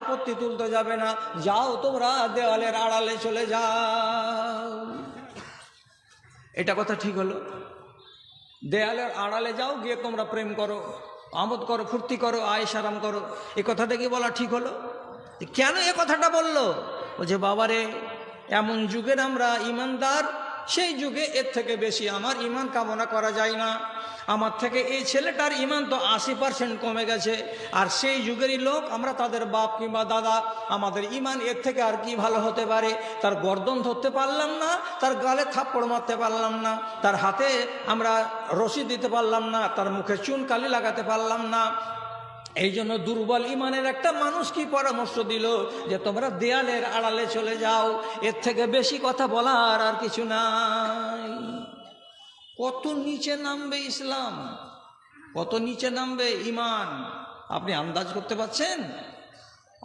আপত্তি তুলতে যাবে না, যাও তোমরা দেওয়ালের আড়ালে চলে যাও। এটা কথা ঠিক হলো? দেয়ালের আড়ালে যাও, গিয়ে তোমরা প্রেম করো, আমোদ করো, ফুর্তি করো, আয়েশ আরাম করো। এই কথাটা কি বলা ঠিক হলো? কেন এ কথাটা বললো? ও যে বাবারে, এমন যুগের আমরা ইমানদার, সেই যুগে এর থেকে বেশি আমার ইমান কামনা করা যায় না। আমার থেকে এই ছেলেটার ইমান তো 80% কমে গেছে, আর সেই যুগেরই লোক আমরা, তাদের বাপ কিংবা দাদা, আমাদের ইমান এর থেকে আর কি ভালো হতে পারে? তার গর্দন ধরতে পারলাম না, তার গালে থাপ্পড় মারতে পারলাম না, তার হাতে আমরা রশি দিতে পারলাম না, তার মুখে চুন কালি লাগাতে পারলাম না। এই জন্য দুর্বল ইমানের একটা মানুষ কি পরামর্শ দিল যে তোমরা দেয়ালের আড়ালে চলে যাও, এর থেকে বেশি কথা বলার আর কিছু নাই। কত নিচে নামবে ইসলাম, কত নিচে নামবে ইমান, আপনি আন্দাজ করতে পারছেন?